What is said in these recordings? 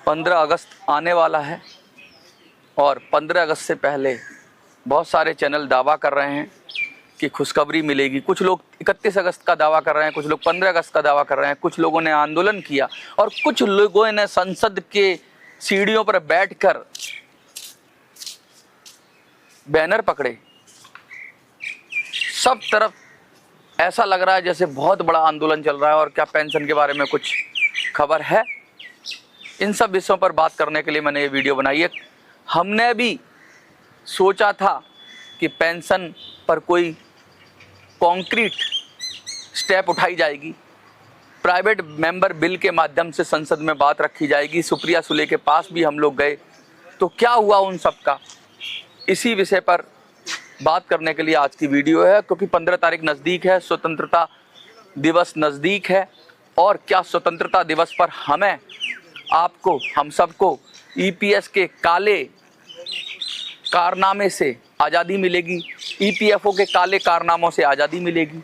15 अगस्त आने वाला है और 15 अगस्त से पहले बहुत सारे चैनल दावा कर रहे हैं कि खुशखबरी मिलेगी। कुछ लोग 31 अगस्त का दावा कर रहे हैं, कुछ लोग 15 अगस्त का दावा कर रहे हैं, कुछ लोगों ने आंदोलन किया और कुछ लोगों ने संसद के सीढ़ियों पर बैठकर बैनर पकड़े। सब तरफ ऐसा लग रहा है जैसे बहुत बड़ा आंदोलन चल रहा है। और क्या पेंशन के बारे में कुछ खबर है? इन सब विषयों पर बात करने के लिए मैंने ये वीडियो बनाई है। हमने भी सोचा था कि पेंशन पर कोई कॉन्क्रीट स्टेप उठाई जाएगी, प्राइवेट मेंबर बिल के माध्यम से संसद में बात रखी जाएगी। सुप्रिया सुले के पास भी हम लोग गए, तो क्या हुआ उन सब का? इसी विषय पर बात करने के लिए आज की वीडियो है, क्योंकि 15 तारीख नज़दीक है, स्वतंत्रता दिवस नज़दीक है। और क्या स्वतंत्रता दिवस पर हमें, आपको, हम सबको ईपीएस के काले कारनामे से आज़ादी मिलेगी? ईपीएफओ के काले कारनामों से आज़ादी मिलेगी?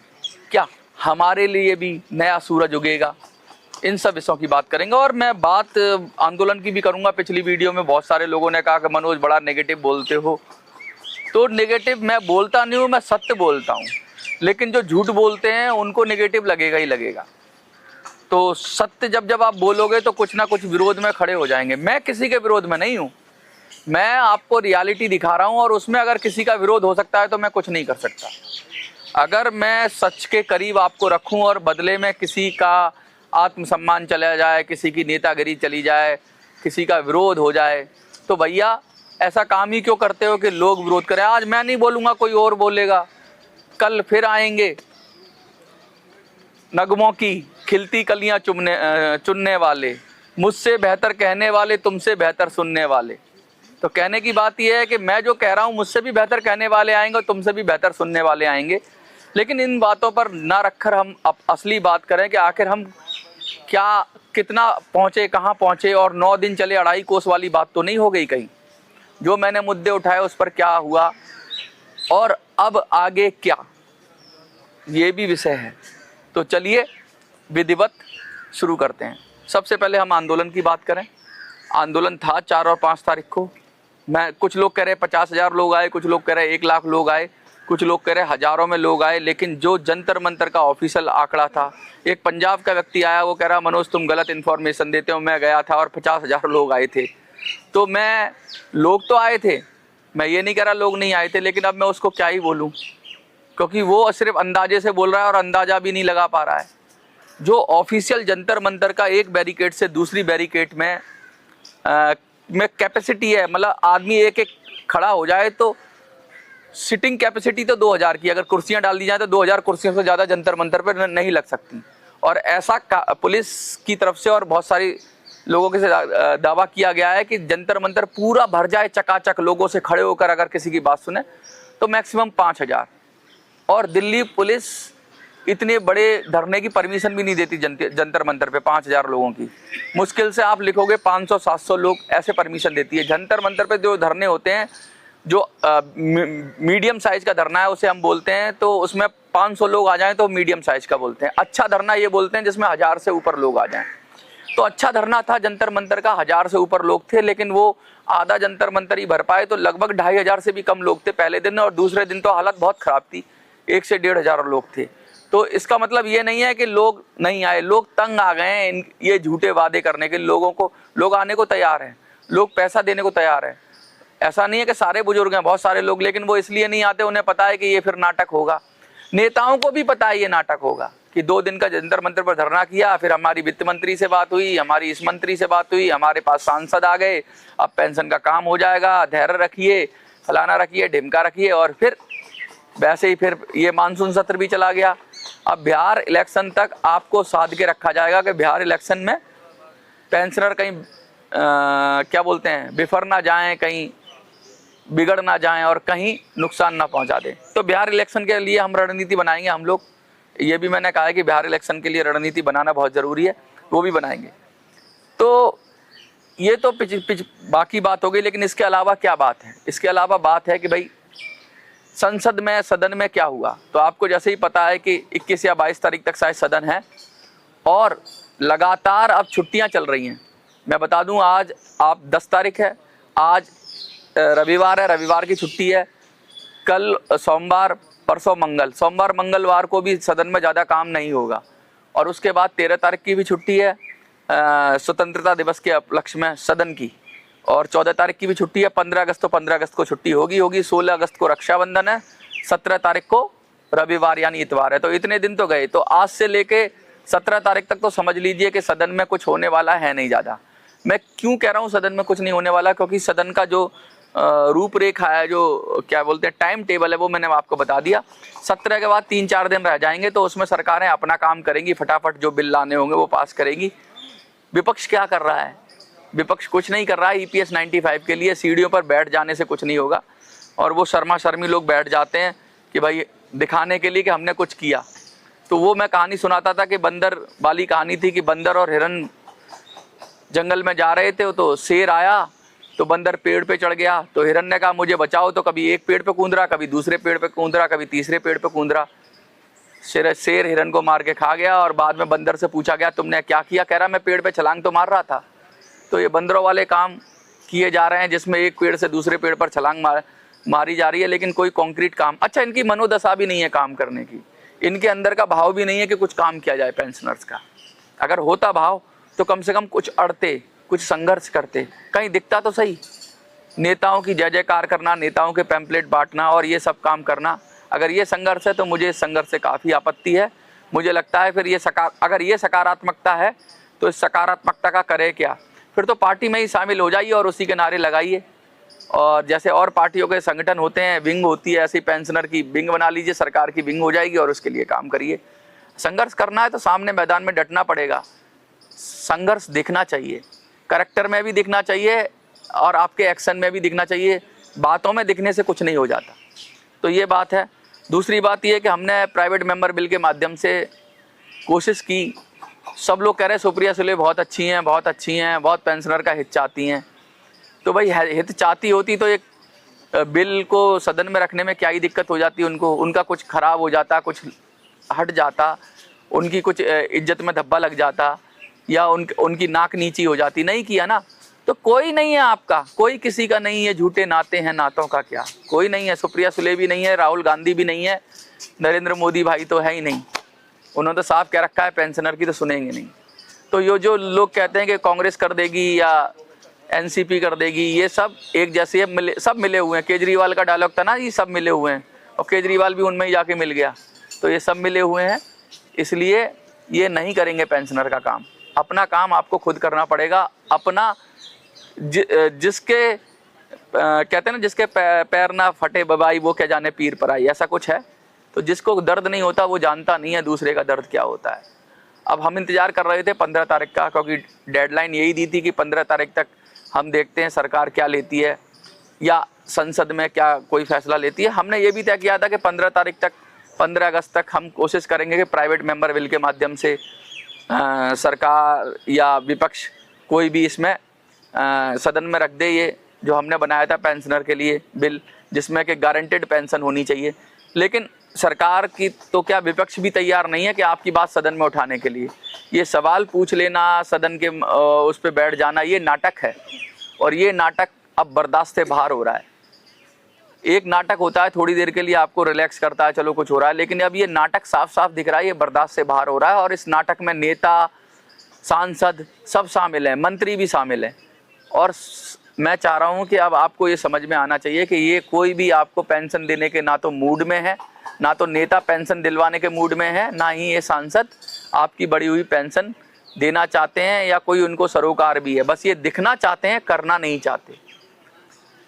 क्या हमारे लिए भी नया सूरज उगेगा? इन सब विषयों की बात करेंगे। और मैं बात आंदोलन की भी करूंगा। पिछली वीडियो में बहुत सारे लोगों ने कहा कि मनोज बड़ा नेगेटिव बोलते हो। तो नेगेटिव मैं बोलता नहीं हूँ, मैं सत्य बोलता हूँ। लेकिन जो झूठ बोलते हैं उनको नेगेटिव लगेगा ही लगेगा। तो सत्य जब जब आप बोलोगे तो कुछ ना कुछ विरोध में खड़े हो जाएंगे। मैं किसी के विरोध में नहीं हूँ, मैं आपको रियलिटी दिखा रहा हूँ। और उसमें अगर किसी का विरोध हो सकता है तो मैं कुछ नहीं कर सकता। अगर मैं सच के करीब आपको रखूँ और बदले में किसी का आत्मसम्मान चला जाए, किसी की नेतागिरी चली जाए, किसी का विरोध हो जाए, तो भैया ऐसा काम ही क्यों करते हो कि लोग विरोध करें? आज मैं नहीं बोलूँगा, कोई और बोलेगा, कल फिर आएंगे नगमों की खिलती कलियां चुनने वाले, मुझसे बेहतर कहने वाले, तुमसे बेहतर सुनने वाले। तो कहने की बात यह है कि मैं जो कह रहा हूँ मुझसे भी बेहतर कहने वाले आएंगे और तुमसे भी बेहतर सुनने वाले आएंगे। लेकिन इन बातों पर ना रखकर हम असली बात करें कि आखिर हम क्या, कितना पहुँचे, कहाँ पहुँचे। और 9 दिन चले 2.5 कोस वाली बात तो नहीं हो गई कहीं? जो मैंने मुद्दे उठाए उस पर क्या हुआ और अब आगे क्या, ये भी विषय है। तो चलिए विधिवत शुरू करते हैं। सबसे पहले हम आंदोलन की बात करें। आंदोलन था 4 और 5 तारीख को। कुछ लोग कह रहे 50,000 लोग आए, कुछ लोग कह रहे 1 लाख लोग आए, कुछ लोग कह रहे हज़ारों में लोग आए। लेकिन जो जंतर मंतर का ऑफिशियल आंकड़ा था, एक पंजाब का व्यक्ति आया, वो कह रहा मनोज तुम गलत इन्फॉर्मेशन देते हो, मैं गया था और 50,000 लोग आए थे। तो लोग तो आए थे, मैं ये नहीं कह रहा लोग नहीं आए थे, लेकिन अब मैं उसको क्या ही बोलूँ, क्योंकि वो सिर्फ अंदाजे से बोल रहा है और अंदाज़ा भी नहीं लगा पा रहा है। जो ऑफिशियल जंतर मंतर का एक बैरिकेड से दूसरी बैरिकेड में कैपेसिटी है, मतलब आदमी एक एक खड़ा हो जाए, तो सिटिंग कैपेसिटी तो 2000 की, अगर कुर्सियां डाल दी जाए तो 2000 कुर्सियों से ज़्यादा जंतर मंतर पर नहीं लग सकती। और ऐसा पुलिस की तरफ से और बहुत सारी लोगों के से दावा किया गया है कि जंतर मंतर पूरा भर जाए चकाचक लोगों से, खड़े होकर अगर किसी की बात सुने तो मैक्सिमम 5000। और दिल्ली पुलिस इतने बड़े धरने की परमिशन भी नहीं देती जंतर मंतर पे 5000 लोगों की। मुश्किल से आप लिखोगे 500-700 लोग ऐसे परमिशन देती है। जंतर मंतर पे जो धरने होते हैं, जो मीडियम साइज का धरना है उसे हम बोलते हैं, तो उसमें 500 लोग आ जाएं तो मीडियम साइज का बोलते हैं। अच्छा धरना ये बोलते हैं जिसमें 1000 से ऊपर लोग आ जाएं। तो अच्छा धरना था जंतर मंतर का, 1000 से ऊपर लोग थे, लेकिन वो आधा जंतर मंतर ही भर पाए। तो लगभग 2500 से भी कम लोग थे पहले दिन, और दूसरे दिन तो हालत बहुत ख़राब थी, 1 से 1,500 लोग थे। तो इसका मतलब ये नहीं है कि लोग नहीं आए, लोग तंग आ गए हैं ये झूठे वादे करने के। लोग आने को तैयार हैं, लोग पैसा देने को तैयार हैं। ऐसा नहीं है कि सारे बुजुर्ग हैं, बहुत सारे लोग, लेकिन वो इसलिए नहीं आते, उन्हें पता है कि ये फिर नाटक होगा। नेताओं को भी पता है ये नाटक होगा कि 2 दिन का जंतर मंतर पर धरना किया, फिर हमारी वित्त मंत्री से बात हुई, हमारी इस मंत्री से बात हुई, हमारे पास सांसद आ गए, अब पेंशन का काम हो जाएगा, धैर्य रखिए, फलाना रखिए, ढिमका रखिए। और फिर वैसे ही फिर ये मानसून सत्र भी चला गया। अब बिहार इलेक्शन तक आपको साध के रखा जाएगा कि बिहार इलेक्शन में पेंशनर कहीं क्या बोलते हैं, बिफर ना जाएं, कहीं बिगड़ ना जाएं और कहीं नुकसान ना पहुंचा दें। तो बिहार इलेक्शन के लिए हम रणनीति बनाएंगे हम लोग। ये भी मैंने कहा है कि बिहार इलेक्शन के लिए रणनीति बनाना बहुत ज़रूरी है, वो भी बनाएंगे। तो ये तो बाकी बात हो गई। लेकिन इसके अलावा क्या बात है? इसके अलावा बात है कि भाई संसद में, सदन में क्या हुआ। तो आपको जैसे ही पता है कि 21 या 22 तारीख तक शायद सदन है, और लगातार अब छुट्टियां चल रही हैं। मैं बता दूं, आज आप 10 तारीख है, आज रविवार है, रविवार की छुट्टी है, कल सोमवार, परसों मंगल, सोमवार मंगलवार को भी सदन में ज़्यादा काम नहीं होगा। और उसके बाद 13 तारीख की भी छुट्टी है स्वतंत्रता दिवस के उपलक्ष्य में सदन की, और 14 तारीख की भी छुट्टी है। 15 अगस्त तो 15 अगस्त को छुट्टी होगी। 16 अगस्त को रक्षाबंधन है, 17 तारीख को रविवार यानी इतवार है। तो इतने दिन तो गए। तो आज से लेके 17 तारीख तक तो समझ लीजिए कि सदन में कुछ होने वाला है नहीं ज़्यादा। मैं क्यों कह रहा हूँ सदन में कुछ नहीं होने वाला, क्योंकि सदन का जो रूपरेखा है, जो क्या बोलते हैं टाइम टेबल है, वो मैंने आपको बता दिया। 17 के बाद 3-4 दिन रह जाएंगे, तो उसमें सरकारें अपना काम करेंगी, फटाफट जो बिल लाने होंगे वो पास करेंगी। विपक्ष क्या कर रहा है? विपक्ष कुछ नहीं कर रहा है। EPS 95 के लिए सीढ़ियों पर बैठ जाने से कुछ नहीं होगा। और वो शर्मा शर्मी लोग बैठ जाते हैं कि भाई दिखाने के लिए कि हमने कुछ किया। तो वो मैं कहानी सुनाता था कि बंदर वाली कहानी थी कि बंदर और हिरन जंगल में जा रहे थे, तो शेर आया, तो बंदर पेड़ पे चढ़ गया, तो हिरन ने कहा मुझे बचाओ, तो कभी एक पेड़ पे कूद रहा, कभी दूसरे पेड़ पे कूद रहा, कभी तीसरे पेड़ पे कूद रहा। शेर हिरन को मार के खा गया। और बाद में बंदर से पूछा गया तुमने क्या किया? कह रहा मैं पेड़ पे छलांग तो मार रहा था। तो ये बंदरों वाले काम किए जा रहे हैं, जिसमें एक पेड़ से दूसरे पेड़ पर छलांग मारी जा रही है, लेकिन कोई कॉन्क्रीट काम। अच्छा, इनकी मनोदशा भी नहीं है काम करने की, इनके अंदर का भाव भी नहीं है कि कुछ काम किया जाए पेंशनर्स का। अगर होता भाव तो कम से कम कुछ अड़ते, कुछ संघर्ष करते, कहीं दिखता तो सही। नेताओं की जय जयकार करना, नेताओं के पैम्पलेट बांटना और ये सब काम करना, अगर ये संघर्ष है तो मुझे इस संघर्ष से काफ़ी आपत्ति है। मुझे लगता है फिर अगर ये सकारात्मकता है तो इस सकारात्मकता का करे क्या? फिर तो पार्टी में ही शामिल हो जाइए और उसी के नारे लगाइए। और जैसे और पार्टियों के संगठन होते हैं, विंग होती है, ऐसी पेंशनर की विंग बना लीजिए, सरकार की विंग हो जाएगी और उसके लिए काम करिए। संघर्ष करना है तो सामने मैदान में डटना पड़ेगा। संघर्ष दिखना चाहिए, करैक्टर में भी दिखना चाहिए और आपके एक्शन में भी दिखना चाहिए। बातों में दिखने से कुछ नहीं हो जाता। तो ये बात है। दूसरी बात ये है कि हमने प्राइवेट मेंबर बिल के माध्यम से कोशिश की। सब लोग कह रहे हैं सुप्रिया सुले बहुत अच्छी हैं, बहुत अच्छी हैं, बहुत पेंशनर का हित चाहती हैं। तो भाई हित चाहती होती तो एक बिल को सदन में रखने में क्या ही दिक्कत हो जाती उनको? उनका कुछ खराब हो जाता, कुछ हट जाता, उनकी कुछ इज्जत में धब्बा लग जाता, या उनकी नाक नीची हो जाती। नहीं किया ना, तो कोई नहीं है आपका, कोई किसी का नहीं है। झूठे नाते हैं, नातों का क्या? कोई नहीं है। सुप्रिया सुले भी नहीं है, राहुल गांधी भी नहीं है, नरेंद्र मोदी भाई तो है ही नहीं। उन्होंने तो साफ कह रखा है पेंशनर की तो सुनेंगे नहीं। तो ये जो लोग कहते हैं कि कांग्रेस कर देगी या NCP कर देगी, ये सब एक जैसे सब मिले हुए हैं। केजरीवाल का डायलॉग था ना, ये सब मिले हुए हैं, और केजरीवाल भी उनमें ही जाके मिल गया। तो ये सब मिले हुए हैं, इसलिए ये नहीं करेंगे पेंशनर का काम। अपना काम आपको खुद करना पड़ेगा। अपना जिसके कहते हैं ना, जिसके पैर ना फटे बबाई वो क्या जाने पीर पर आई, ऐसा कुछ है। तो जिसको दर्द नहीं होता वो जानता नहीं है दूसरे का दर्द क्या होता है। अब हम इंतज़ार कर रहे थे 15 तारीख का, क्योंकि डेडलाइन यही दी थी कि 15 तारीख तक हम देखते हैं सरकार क्या लेती है या संसद में क्या कोई फैसला लेती है। हमने ये भी तय किया था कि 15 तारीख तक, 15 अगस्त तक हम कोशिश करेंगे कि प्राइवेट मेंबर बिल के माध्यम से सरकार या विपक्ष कोई भी इसमें सदन में रख दे ये जो हमने बनाया था पेंशनर के लिए बिल, जिसमें कि गारंटेड पेंशन होनी चाहिए। लेकिन सरकार की तो क्या विपक्ष भी तैयार नहीं है कि आपकी बात सदन में उठाने के लिए। ये सवाल पूछ लेना, सदन के उस पर बैठ जाना, ये नाटक है। और ये नाटक अब बर्दाश्त से बाहर हो रहा है। एक नाटक होता है थोड़ी देर के लिए, आपको रिलैक्स करता है, चलो कुछ हो रहा है, लेकिन अब ये नाटक साफ साफ दिख रहा है, ये बर्दाश्त से बाहर हो रहा है। और इस नाटक में नेता, सांसद सब शामिल हैं, मंत्री भी शामिल हैं। और मैं चाह रहा हूँ कि अब आपको ये समझ में आना चाहिए कि ये कोई भी आपको पेंशन देने के ना तो मूड में है, ना तो नेता पेंशन दिलवाने के मूड में है, ना ही ये सांसद आपकी बढ़ी हुई पेंशन देना चाहते हैं या कोई उनको सरोकार भी है। बस ये दिखना चाहते हैं, करना नहीं चाहते।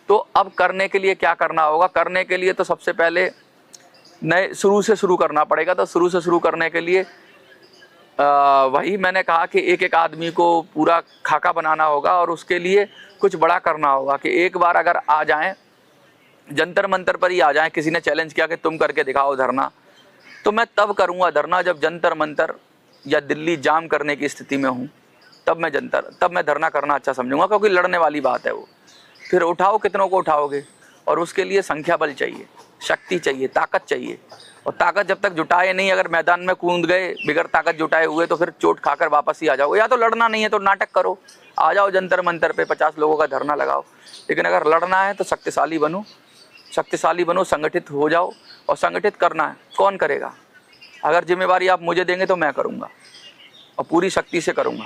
तो अब करने के लिए क्या करना होगा? करने के लिए तो सबसे पहले नए शुरू से शुरू करना पड़ेगा। तो शुरू से शुरू करने के लिए वही मैंने कहा कि एक एक आदमी को पूरा खाका बनाना होगा और उसके लिए कुछ बड़ा करना होगा। कि एक बार अगर आ जाएं, जंतर मंतर पर ही आ जाएं, किसी ने चैलेंज किया कि तुम करके दिखाओ धरना, तो मैं तब करूंगा धरना जब जंतर मंतर या दिल्ली जाम करने की स्थिति में हूं। तब मैं धरना करना अच्छा समझूंगा, क्योंकि लड़ने वाली बात है वो। फिर उठाओ, कितनों को उठाओगे? और उसके लिए संख्या बल चाहिए, शक्ति चाहिए, ताकत चाहिए। और ताकत जब तक जुटाए नहीं, अगर मैदान में कूद गए बिगर ताकत जुटाए हुए तो फिर चोट खाकर वापस ही आ जाओ। या तो लड़ना नहीं है तो नाटक करो, आ जाओ जंतर मंतर पे 50 लोगों का धरना लगाओ। लेकिन अगर लड़ना है तो शक्तिशाली बनो, शक्तिशाली बनो, संगठित हो जाओ। और संगठित करना है, कौन करेगा? अगर जिम्मेवारी आप मुझे देंगे तो मैं करूँगा और पूरी शक्ति से करूँगा।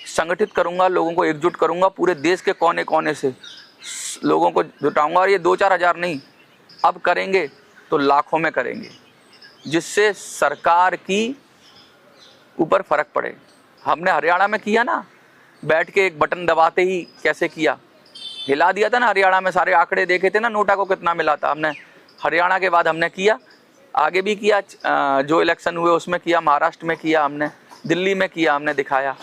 संगठित करूँगा, लोगों को एकजुट करूँगा, पूरे देश के कोने कोने से लोगों को जुटाऊँगा। और ये 2-4 हज़ार नहीं, अब करेंगे तो लाखों में करेंगे, जिससे सरकार की ऊपर फर्क पड़े। हमने हरियाणा में किया ना, बैठ के एक बटन दबाते ही कैसे किया, हिला दिया था ना। हरियाणा में सारे आंकड़े देखे थे ना, नोटा को कितना मिला था। हमने हरियाणा के बाद हमने किया, आगे भी किया, जो इलेक्शन हुए उसमें किया, महाराष्ट्र में किया हमने, दिल्ली में किया, हमने दिखाया।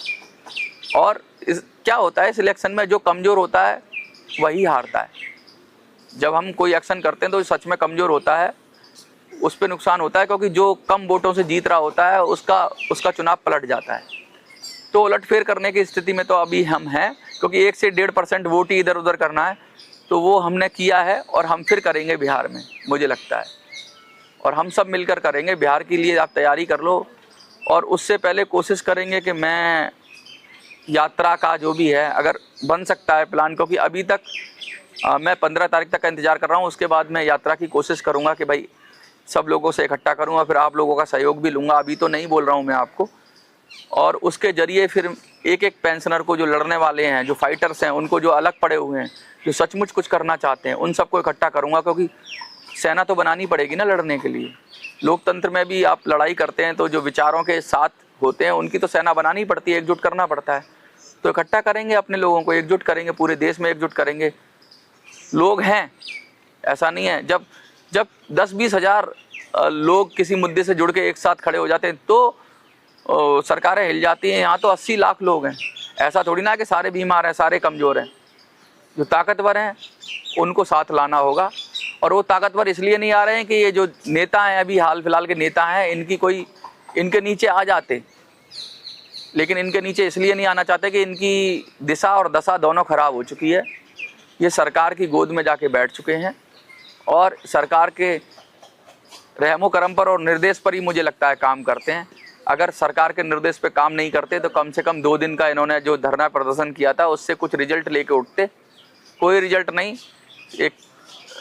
और क्या होता है इस इलेक्शन में, जो कमज़ोर होता है वही हारता है। जब हम कोई एक्शन करते हैं तो सच में कमज़ोर होता है, उस पर नुकसान होता है, क्योंकि जो कम वोटों से जीत रहा होता है उसका चुनाव पलट जाता है। तो उलटफेर करने की स्थिति में तो अभी हम हैं, क्योंकि 1 से 1.5% वोट ही इधर उधर करना है। तो वो हमने किया है और हम फिर करेंगे बिहार में, मुझे लगता है। और हम सब मिलकर करेंगे बिहार के लिए। आप तैयारी कर लो। और उससे पहले कोशिश करेंगे कि मैं यात्रा का जो भी है, अगर बन सकता है प्लान, क्योंकि अभी तक मैं 15 तारीख तक का इंतज़ार कर रहा हूँ। उसके बाद मैं यात्रा की कोशिश करूँगा कि भाई सब लोगों से इकट्ठा करूँगा, फिर आप लोगों का सहयोग भी लूँगा। अभी तो नहीं बोल रहा हूँ मैं आपको। और उसके ज़रिए फिर एक एक पेंशनर को, जो लड़ने वाले हैं, जो फाइटर्स हैं, उनको जो अलग पड़े हुए हैं, जो सचमुच कुछ करना चाहते हैं, उन सबको इकट्ठा करूँगा। क्योंकि सेना तो बनानी पड़ेगी ना लड़ने के लिए। लोकतंत्र में भी आप लड़ाई करते हैं तो जो विचारों के साथ होते हैं उनकी तो सेना बनानी पड़ती है, एकजुट करना पड़ता है। तो इकट्ठा करेंगे अपने लोगों को, एकजुट करेंगे, पूरे देश में एकजुट करेंगे। लोग हैं, ऐसा नहीं है। जब 10-20 हज़ार लोग किसी मुद्दे से जुड़ के एक साथ खड़े हो जाते हैं तो सरकारें हिल जाती हैं। यहाँ तो 80 लाख लोग हैं। ऐसा थोड़ी ना कि सारे बीमार हैं, सारे कमज़ोर हैं। जो ताकतवर हैं उनको साथ लाना होगा। और वो ताकतवर इसलिए नहीं आ रहे हैं कि ये जो नेता हैं, अभी हाल फिलहाल के नेता हैं, इनके नीचे आ जाते। लेकिन इनके नीचे इसलिए नहीं आना चाहते कि इनकी दिशा और दशा दोनों खराब हो चुकी है। ये सरकार की गोद में जाके बैठ चुके हैं और सरकार के रहमो करम पर और निर्देश पर ही मुझे लगता है काम करते हैं। अगर सरकार के निर्देश पे काम नहीं करते तो कम से कम 2 दिन का इन्होंने जो धरना प्रदर्शन किया था उससे कुछ रिजल्ट लेके उठते। कोई रिजल्ट नहीं, एक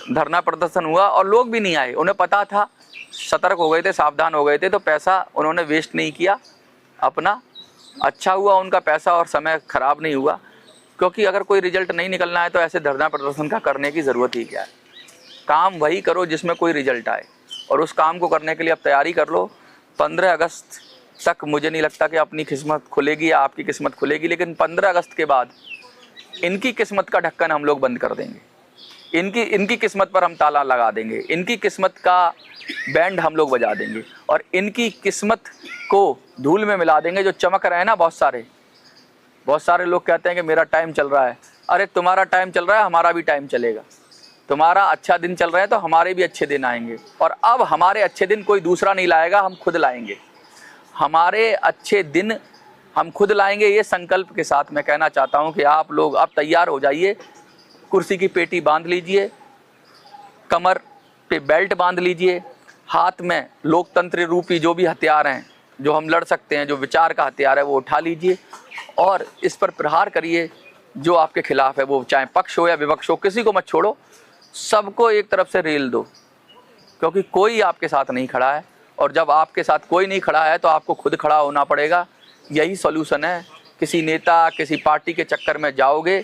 धरना प्रदर्शन हुआ और लोग भी नहीं आए। उन्हें पता था, सतर्क हो गए थे, सावधान हो गए थे। तो पैसा उन्होंने वेस्ट नहीं किया अपना, अच्छा हुआ उनका पैसा और समय खराब नहीं हुआ। क्योंकि अगर कोई रिजल्ट नहीं निकलना है तो ऐसे धरना प्रदर्शन का करने की ज़रूरत ही क्या है। काम वही करो जिसमें कोई रिजल्ट आए, और उस काम को करने के लिए अब तैयारी कर लो। 15 अगस्त तक मुझे नहीं लगता कि अपनी किस्मत खुलेगी या आपकी किस्मत खुलेगी, लेकिन 15 अगस्त के बाद इनकी किस्मत का ढक्कन हम लोग बंद कर देंगे। इनकी किस्मत पर हम ताला लगा देंगे। इनकी किस्मत का बैंड हम लोग बजा देंगे और इनकी किस्मत को धूल में मिला देंगे। जो चमक रहे हैं ना, बहुत सारे लोग कहते हैं कि मेरा टाइम चल रहा है। अरे तुम्हारा टाइम चल रहा है, हमारा भी टाइम चलेगा। तुम्हारा अच्छा दिन चल रहा है तो हमारे भी अच्छे दिन आएंगे। और अब हमारे अच्छे दिन कोई दूसरा नहीं लाएगा, हम खुद लाएंगे। हमारे अच्छे दिन हम खुद लाएंगे। ये संकल्प के साथ मैं कहना चाहता हूँ कि आप लोग अब तैयार हो जाइए। कुर्सी की पेटी बांध लीजिए, कमर पे बेल्ट बांध लीजिए, हाथ में लोकतंत्र रूपी जो भी हथियार हैं, जो हम लड़ सकते हैं, जो विचार का हथियार है, वो उठा लीजिए और इस पर प्रहार करिए। जो आपके खिलाफ है, वो चाहे पक्ष हो या विपक्ष हो, किसी को मत छोड़ो, सबको एक तरफ से रेल दो। क्योंकि कोई आपके साथ नहीं खड़ा है, और जब आपके साथ कोई नहीं खड़ा है तो आपको खुद खड़ा होना पड़ेगा। यही सॉल्यूशन है। किसी नेता, किसी पार्टी के चक्कर में जाओगे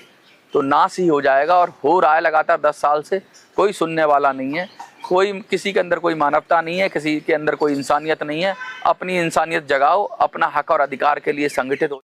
तो नाश ही हो जाएगा, और हो रहा है लगातार 10 साल से। कोई सुनने वाला नहीं है, किसी के अंदर कोई मानवता नहीं है, किसी के अंदर कोई इंसानियत नहीं है। अपनी इंसानियत जगाओ, अपना हक और अधिकार के लिए संगठित हो।